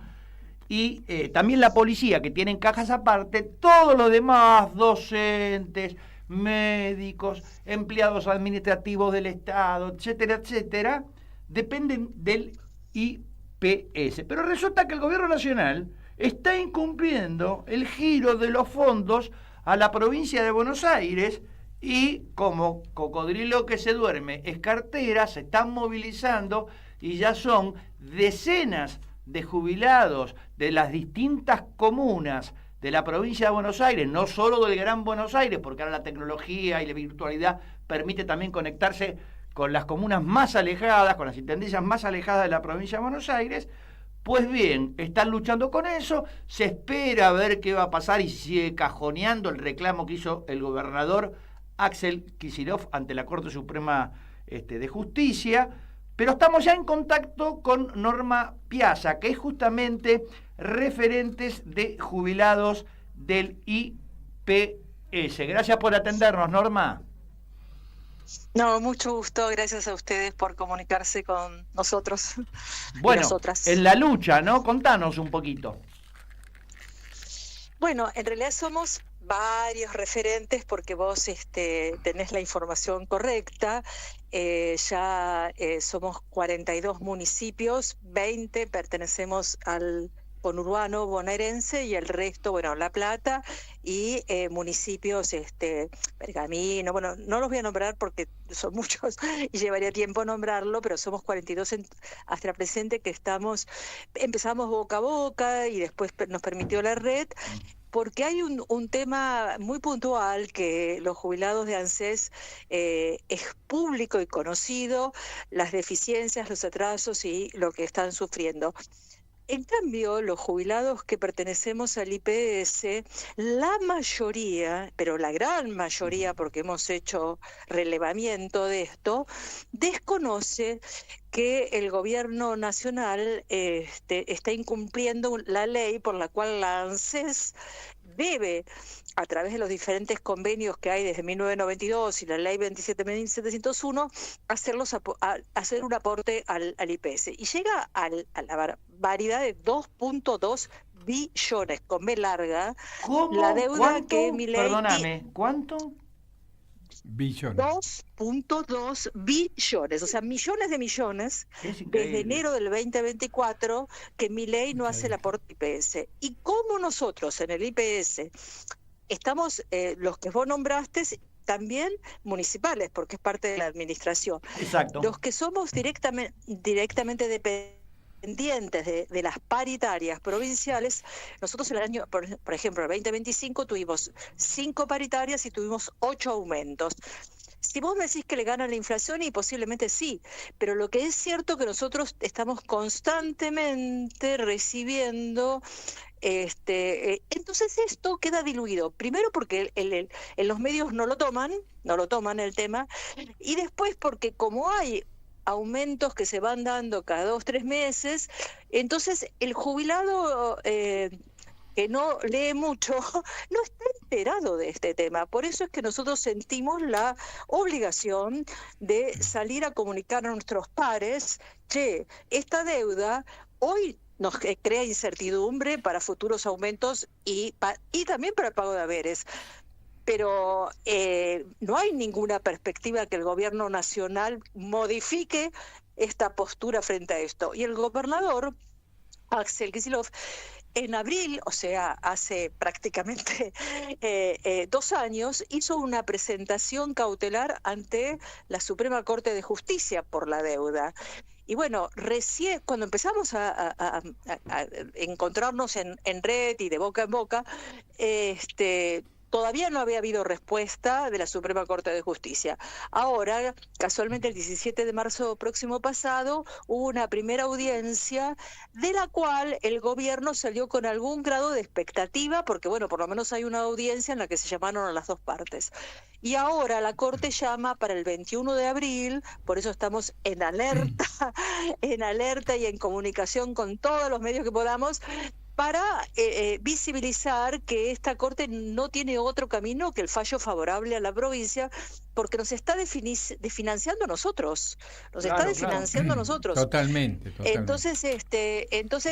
y también la policía, que tienen cajas aparte, todos los demás, docentes, médicos, empleados administrativos del Estado, etcétera, etcétera, dependen del IPS. IPS. Pero resulta que el gobierno nacional está incumpliendo el giro de los fondos a la provincia de Buenos Aires y como cocodrilo que se duerme es cartera, se están movilizando y ya son decenas de jubilados de las distintas comunas de la provincia de Buenos Aires, no solo del Gran Buenos Aires, porque ahora la tecnología y la virtualidad permite también conectarse con las comunas más alejadas, con las intendencias más alejadas de la provincia de Buenos Aires. Pues bien, están luchando con eso, se espera a ver qué va a pasar y sigue cajoneando el reclamo que hizo el gobernador Axel Kicillof ante la Corte Suprema de Justicia, pero estamos ya en contacto con Norma Piazza, que es justamente referentes de jubilados del IPS. Gracias por atendernos, Norma. No, mucho gusto, gracias a ustedes por comunicarse con nosotros. Bueno, nosotras. En la lucha, ¿no? Contanos un poquito. Bueno, en realidad somos varios referentes porque vos tenés la información correcta. Somos 42 municipios, 20 pertenecemos al conurbano bonaerense y el resto, bueno, La Plata y municipios, Pergamino, bueno, no los voy a nombrar porque son muchos y llevaría tiempo nombrarlo, pero somos 42 hasta el presente que empezamos boca a boca y después nos permitió la red, porque hay un tema muy puntual que los jubilados de ANSES es público y conocido, las deficiencias, los atrasos y lo que están sufriendo. En cambio, los jubilados que pertenecemos al IPS, la mayoría, pero la gran mayoría, porque hemos hecho relevamiento de esto, desconoce que el gobierno nacional está incumpliendo la ley por la cual la ANSES debe, a través de los diferentes convenios que hay desde 1992 y la ley 27.701, hacer un aporte al IPS. Y llega a la barbaridad de 2.2 billones, con B larga, ¿Cómo? la deuda ¿Cuánto? que mi ley... Perdóname, ¿cuánto? Billones. 2.2 billones, o sea, millones de millones, desde enero del 2024, que mi ley no hace el aporte IPS. Y como nosotros en el IPS estamos, los que vos nombraste, también municipales, porque es parte de la administración. Exacto. Los que somos directamente dependientes de las paritarias provinciales, nosotros el año, por ejemplo, el 2025 tuvimos 5 paritarias y tuvimos 8 aumentos. Si vos me decís que le gana la inflación, y posiblemente sí, pero lo que es cierto que nosotros estamos constantemente recibiendo, entonces esto queda diluido. Primero porque en los medios no lo toman el tema, y después porque como hay aumentos que se van dando cada 2-3 meses, entonces el jubilado que no lee mucho, no está enterado de este tema. Por eso es que nosotros sentimos la obligación de salir a comunicar a nuestros pares que esta deuda hoy nos crea incertidumbre para futuros aumentos y también para el pago de haberes. Pero no hay ninguna perspectiva que el gobierno nacional modifique esta postura frente a esto. Y el gobernador, Axel Kicillof, en abril, o sea, hace prácticamente 2 años, hizo una presentación cautelar ante la Suprema Corte de Justicia por la deuda. Y bueno, recién cuando empezamos a encontrarnos en red y de boca en boca, todavía no había habido respuesta de la Suprema Corte de Justicia. Ahora, casualmente el 17 de marzo próximo pasado, hubo una primera audiencia de la cual el gobierno salió con algún grado de expectativa, porque bueno, por lo menos hay una audiencia en la que se llamaron a las 2 partes. Y ahora la Corte llama para el 21 de abril, por eso estamos en alerta y en comunicación con todos los medios que podamos, para visibilizar que esta Corte no tiene otro camino que el fallo favorable a la provincia, porque nos está desfinanciando a nosotros, está desfinanciando a nosotros. Totalmente. Entonces,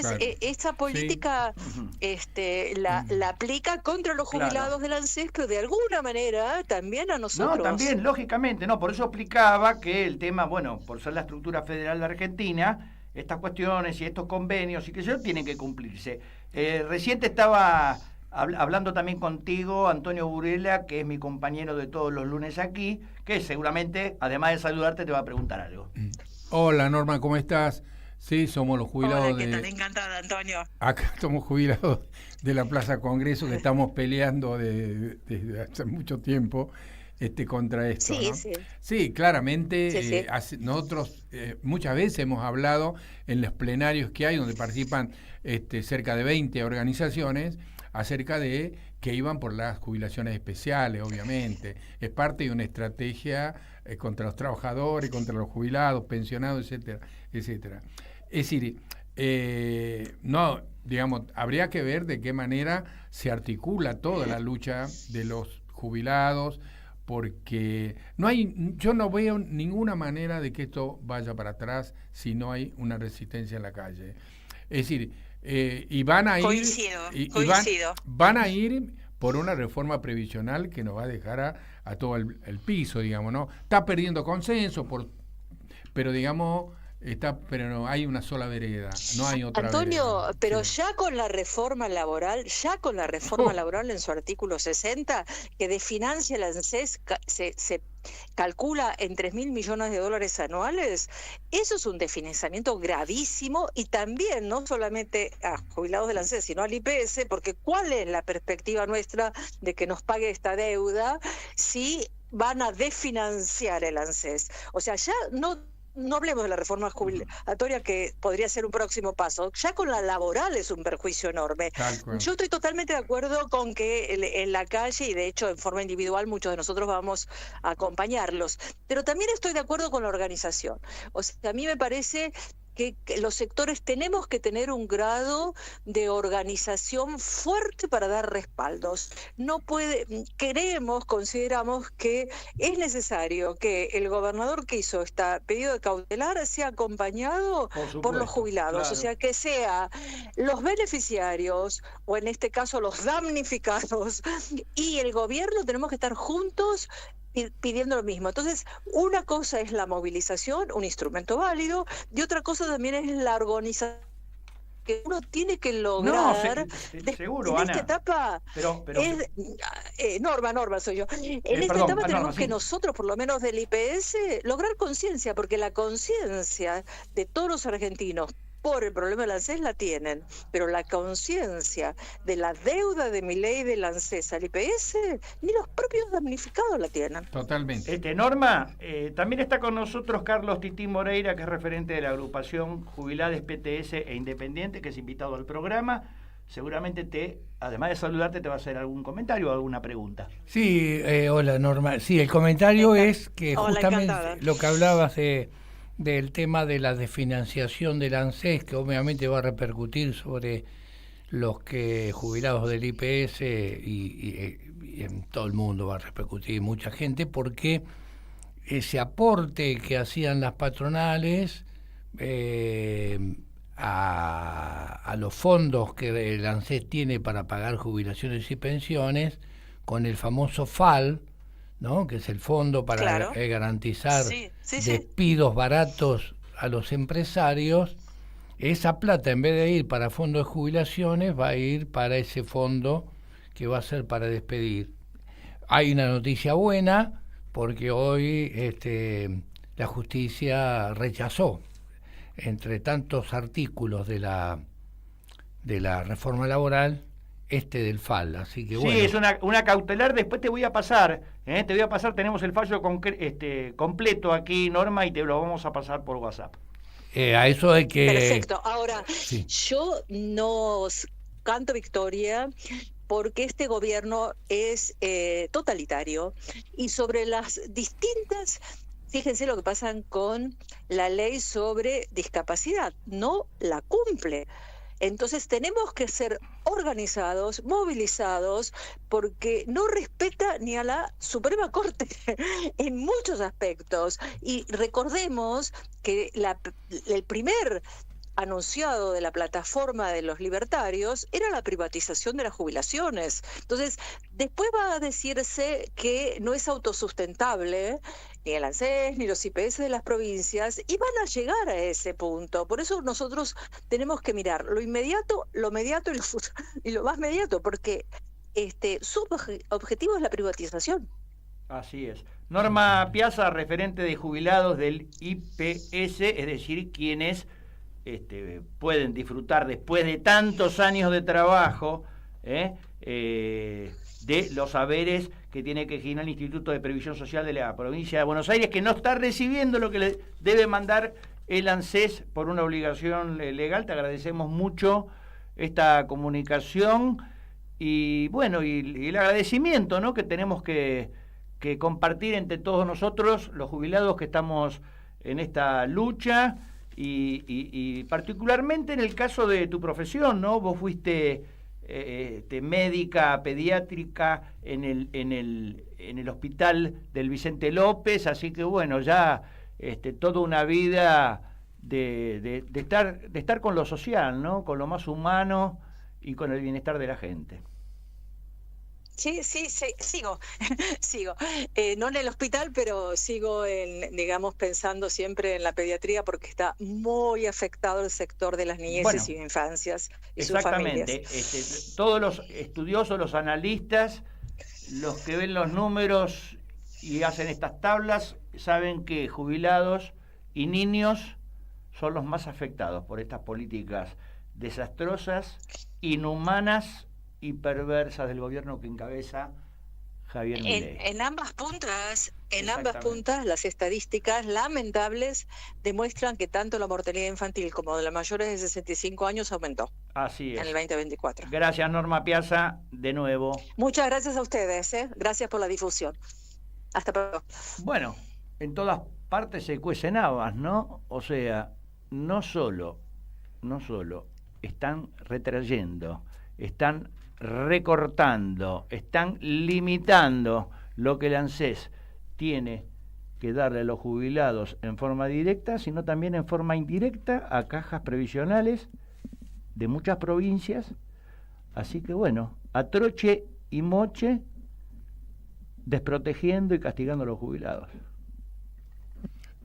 Claro. esta política la aplica contra los jubilados del ANSES, pero de alguna manera también a nosotros. No, también, lógicamente, por eso explicaba que el tema, bueno, por ser la estructura federal de Argentina, estas cuestiones y estos convenios y que eso tienen que cumplirse. Recién te estaba hablando también contigo, Antonio Burela, que es mi compañero de todos los lunes aquí, que seguramente, además de saludarte, te va a preguntar algo. Hola Norma, ¿cómo estás? Sí, somos los jubilados Hola, ¿qué tal? Encantada, Antonio. Acá somos jubilados de la Plaza Congreso, que estamos peleando desde hace mucho tiempo contra esto. Sí, ¿no? sí. Sí, claramente Sí. nosotros muchas veces hemos hablado en los plenarios que hay, donde participan cerca de 20 organizaciones, acerca de que iban por las jubilaciones especiales, obviamente. Es parte de una estrategia contra los trabajadores, contra los jubilados, pensionados, etcétera, etcétera. Es decir, no, digamos, habría que ver de qué manera se articula toda la lucha de los jubilados, porque yo no veo ninguna manera de que esto vaya para atrás si no hay una resistencia en la calle. Es decir, y van a ir, coincido. Van a ir por una reforma previsional que nos va a dejar a todo el piso, digamos, ¿no? Está perdiendo consenso, pero digamos, pero no hay una sola vereda, no hay otra Antonio, vereda. pero sí. Ya con la reforma laboral en su artículo 60, que desfinancia el ANSES, se calcula en $3.000 millones anuales, eso es un desfinanciamiento gravísimo, y también no solamente a jubilados del ANSES, sino al IPS, porque ¿cuál es la perspectiva nuestra de que nos pague esta deuda si van a desfinanciar el ANSES? O sea, ya no hablemos de la reforma jubilatoria, que podría ser un próximo paso. Ya con la laboral es un perjuicio enorme. Yo estoy totalmente de acuerdo con que en la calle, y de hecho en forma individual muchos de nosotros vamos a acompañarlos, pero también estoy de acuerdo con la organización. O sea, a mí me parece que los sectores tenemos que tener un grado de organización fuerte para dar respaldos. Consideramos que es necesario que el gobernador que hizo este pedido de cautelar sea acompañado por los jubilados, claro. O sea, que sea los beneficiarios, o en este caso los damnificados, y el gobierno tenemos que estar juntos pidiendo lo mismo. Entonces, una cosa es la movilización, un instrumento válido, y otra cosa también es la organización que uno tiene que lograr. Seguro, en Ana. Esta etapa Norma soy yo. Esta etapa tenemos que nosotros, por lo menos del IPS, lograr conciencia, porque la conciencia de todos los argentinos por el problema del ANSES la tienen, pero la conciencia de la deuda de Milei del ANSES al IPS, ni los propios damnificados la tienen. Totalmente. Norma, también está con nosotros Carlos Titín Moreira, que es referente de la agrupación Jubilades PTS e Independiente, que es invitado al programa. Seguramente además de saludarte, te va a hacer algún comentario o alguna pregunta. Sí, hola Norma. Sí, el comentario es que justamente lo que hablabas del tema de la desfinanciación del ANSES, que obviamente va a repercutir sobre los jubilados del IPS y en todo el mundo va a repercutir mucha gente, porque ese aporte que hacían las patronales a los fondos que el ANSES tiene para pagar jubilaciones y pensiones, con el famoso FAL, ¿no? Que es el fondo para garantizar despidos baratos a los empresarios, esa plata, en vez de ir para fondos de jubilaciones, va a ir para ese fondo que va a ser para despedir. Hay una noticia buena, porque hoy la justicia rechazó, entre tantos artículos de la reforma laboral, del FAL, así que bueno. Sí, es una cautelar, después te voy a pasar, tenemos el fallo completo aquí, Norma, y te lo vamos a pasar por WhatsApp. A eso hay que... Perfecto, ahora, yo no canto victoria, porque este gobierno es totalitario, y sobre las distintas... Fíjense lo que pasa con la ley sobre discapacidad, no la cumple. Entonces tenemos que ser organizados, movilizados, porque no respeta ni a la Suprema Corte en muchos aspectos. Y recordemos que el primer anunciado de la plataforma de los libertarios era la privatización de las jubilaciones. Entonces, después va a decirse que no es autosustentable ni el ANSES, ni los IPS de las provincias, y van a llegar a ese punto. Por eso nosotros tenemos que mirar lo inmediato, lo mediato y lo futuro, y lo más mediato, porque su objetivo es la privatización. Así es. Norma Piazza, referente de jubilados del IPS, es decir, quienes pueden disfrutar después de tantos años de trabajo de los saberes que tiene que generar el Instituto de Previsión Social de la provincia de Buenos Aires, que no está recibiendo lo que le debe mandar el ANSES por una obligación legal. Te agradecemos mucho esta comunicación y bueno, y el agradecimiento, ¿no?, que tenemos que compartir entre todos nosotros, los jubilados que estamos en esta lucha y particularmente en el caso de tu profesión, ¿no? Vos fuiste médica pediátrica en el hospital del Vicente López, así que bueno, ya toda una vida de estar con lo social, ¿no?, con lo más humano y con el bienestar de la gente. Sí, sigo, no en el hospital, pero sigo digamos, pensando siempre en la pediatría, porque está muy afectado el sector de las niñeces y infancias y sus familias. Exactamente, todos los estudiosos, los analistas, los que ven los números y hacen estas tablas, saben que jubilados y niños son los más afectados por estas políticas desastrosas, inhumanas y perversas del gobierno que encabeza Javier Milei. En ambas puntas, las estadísticas lamentables demuestran que tanto la mortalidad infantil como de los mayores de 65 años aumentó. Así es. En el 2024. Gracias, Norma Piazza, de nuevo. Muchas gracias a ustedes, gracias por la difusión. Hasta pronto. Bueno, en todas partes se cuecen habas, ¿no? O sea, no solo están retrayendo, están recortando, están limitando lo que el ANSES tiene que darle a los jubilados en forma directa, sino también en forma indirecta a cajas previsionales de muchas provincias. Así que bueno, a troche y moche, desprotegiendo y castigando a los jubilados.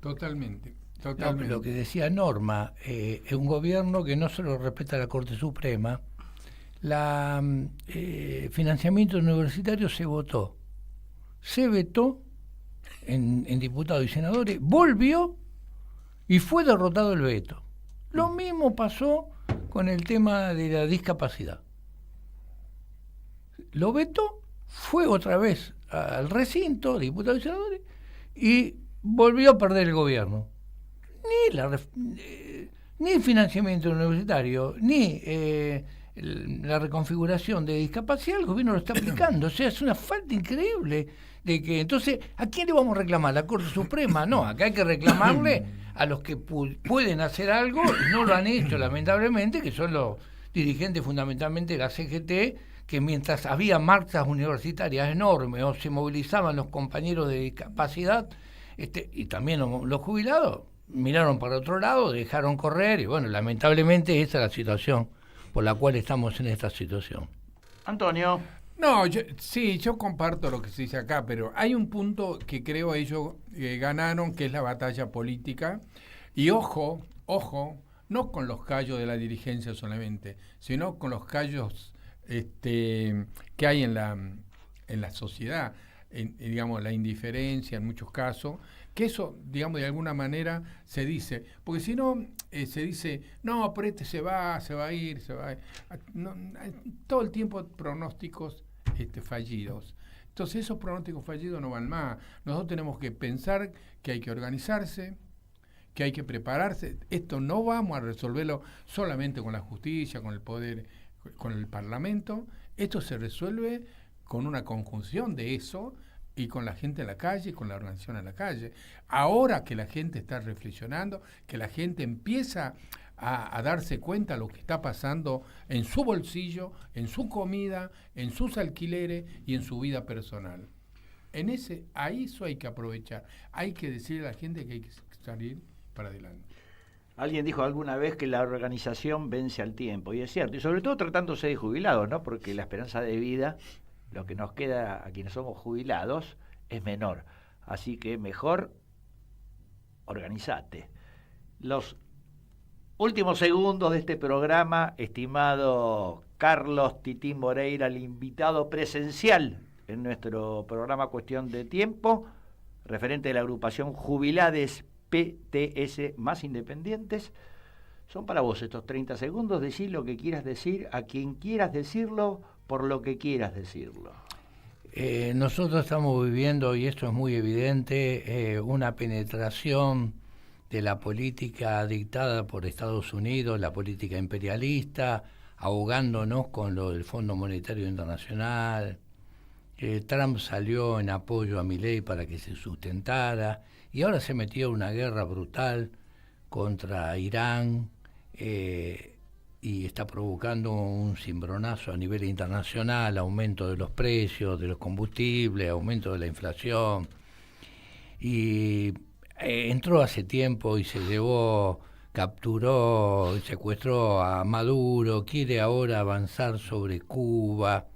Totalmente. No, lo que decía Norma, es un gobierno que no solo respeta la Corte Suprema. Financiamiento universitario se vetó en diputados y senadores, volvió y fue derrotado el veto. Lo mismo pasó con el tema de la discapacidad. Lo vetó, fue otra vez al recinto, diputados y senadores, y volvió a perder el gobierno. Ni el financiamiento universitario, ni la reconfiguración de discapacidad, el gobierno lo está aplicando. O sea, es una falta increíble de que... Entonces, ¿a quién le vamos a reclamar? ¿La Corte Suprema? No, acá hay que reclamarle a los que pueden hacer algo y no lo han hecho, lamentablemente, que son los dirigentes fundamentalmente de la CGT, que mientras había marchas universitarias enormes o se movilizaban los compañeros de discapacidad y también los jubilados, miraron para otro lado, dejaron correr y bueno, lamentablemente esa es la situación por la cual estamos en esta situación. Antonio. No, yo comparto lo que se dice acá, pero hay un punto que creo ellos ganaron, que es la batalla política. Y ojo, no con los callos de la dirigencia solamente, sino con los callos que hay en la sociedad, digamos, la indiferencia en muchos casos, que eso, digamos, de alguna manera se dice, porque si no, se dice, no, pero se va a ir. No, todo el tiempo pronósticos fallidos. Entonces esos pronósticos fallidos no van más. Nosotros tenemos que pensar que hay que organizarse, que hay que prepararse. Esto no vamos a resolverlo solamente con la justicia, con el poder, con el Parlamento. Esto se resuelve con una conjunción de eso y con la gente en la calle, con la organización en la calle. Ahora que la gente está reflexionando, que la gente empieza a darse cuenta de lo que está pasando en su bolsillo, en su comida, en sus alquileres y en su vida personal. A eso hay que aprovechar. Hay que decirle a la gente que hay que salir para adelante. Alguien dijo alguna vez que la organización vence al tiempo, y es cierto, y sobre todo tratándose de jubilados, ¿no? Porque la esperanza de vida, lo que nos queda a quienes somos jubilados, es menor Así que mejor organizate. Los últimos segundos de este programa, estimado Carlos Titín Moreira, el invitado presencial en nuestro programa Cuestión de Tiempo, referente de la agrupación Jubilades PTS Más Independientes. Son para vos estos 30 segundos, decir lo que quieras decir, a quien quieras decirlo, por lo que quieras decirlo. Nosotros estamos viviendo, y esto es muy evidente, una penetración de la política dictada por Estados Unidos, la política imperialista, ahogándonos con lo del Fondo Monetario Internacional. Trump salió en apoyo a Milei para que se sustentara, y ahora se metió una guerra brutal contra Irán, y está provocando un cimbronazo a nivel internacional, aumento de los precios de los combustibles, aumento de la inflación. Y entró hace tiempo y se llevó, capturó y secuestró a Maduro, quiere ahora avanzar sobre Cuba.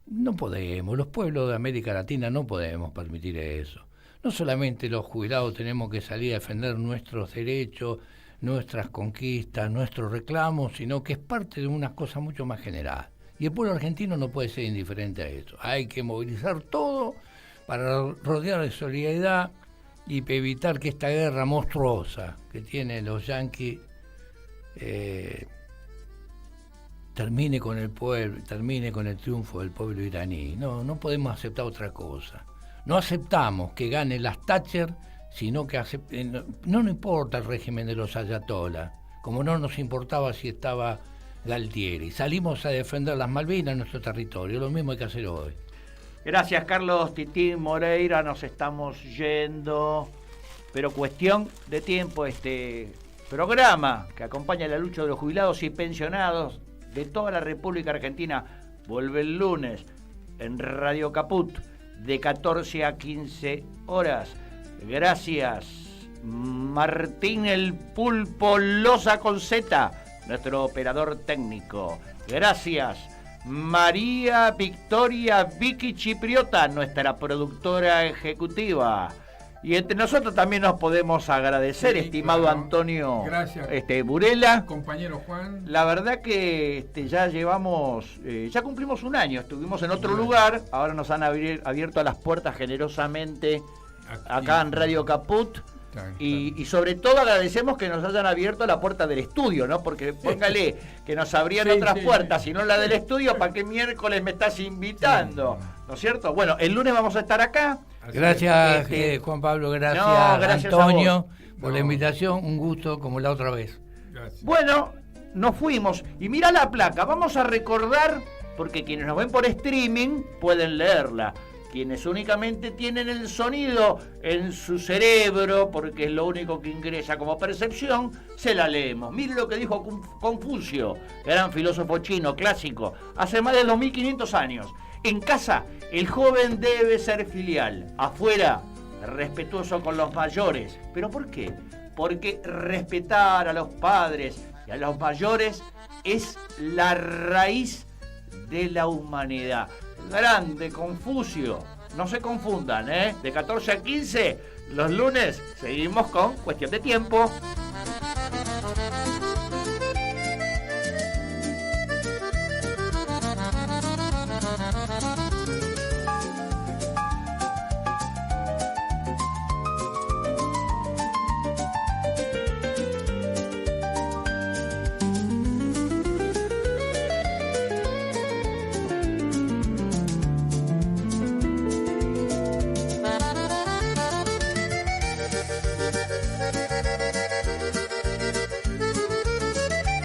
No podemos, los pueblos de América Latina no podemos permitir eso. No solamente los jubilados tenemos que salir a defender nuestros derechos, nuestras conquistas, nuestros reclamos, sino que es parte de una cosa mucho más general. Y el pueblo argentino no puede ser indiferente a eso. Hay que movilizar todo para rodear de solidaridad y evitar que esta guerra monstruosa que tienen los yanquis termine con el pueblo, termine con el triunfo del pueblo iraní. No podemos aceptar otra cosa. No aceptamos que gane las Thatcher, sino que no nos importa el régimen de los ayatolás, como no nos importaba si estaba Galtieri. Salimos a defender las Malvinas, nuestro territorio, lo mismo hay que hacer hoy. Gracias, Carlos Titín Moreira, nos estamos yendo, pero cuestión de tiempo, este programa que acompaña la lucha de los jubilados y pensionados de toda la República Argentina vuelve el lunes en Radio Caput de 14 a 15 horas. Gracias, Martín el Pulpo Loza con Z, nuestro operador técnico. Gracias, María Victoria Vicky Chipriota, nuestra productora ejecutiva. Y entre nosotros también nos podemos agradecer, sí, estimado claro. Antonio Burela. Compañero Juan. La verdad que ya llevamos, ya cumplimos un año, estuvimos en otro lugar, ahora nos han abierto las puertas generosamente acá en Radio Caput. Y sobre todo agradecemos que nos hayan abierto la puerta del estudio, ¿no? Porque póngale que nos abrían otras puertas, y no la del estudio, ¿para qué miércoles me estás invitando? ¿No es cierto? Bueno, el lunes vamos a estar acá. Gracias, Juan Pablo, gracias Antonio por la invitación, un gusto como la otra vez. Gracias. Bueno, nos fuimos, y mira la placa, vamos a recordar, porque quienes nos ven por streaming pueden leerla. Quienes únicamente tienen el sonido en su cerebro, porque es lo único que ingresa como percepción, se la leemos. Mire lo que dijo Confucio, gran filósofo chino clásico, hace más de 2500 años. En casa, el joven debe ser filial. Afuera, respetuoso con los mayores. ¿Pero por qué? Porque respetar a los padres y a los mayores es la raíz de la humanidad. Grande Confucio, no se confundan, de 14 a 15 los lunes seguimos con Cuestión de Tiempo.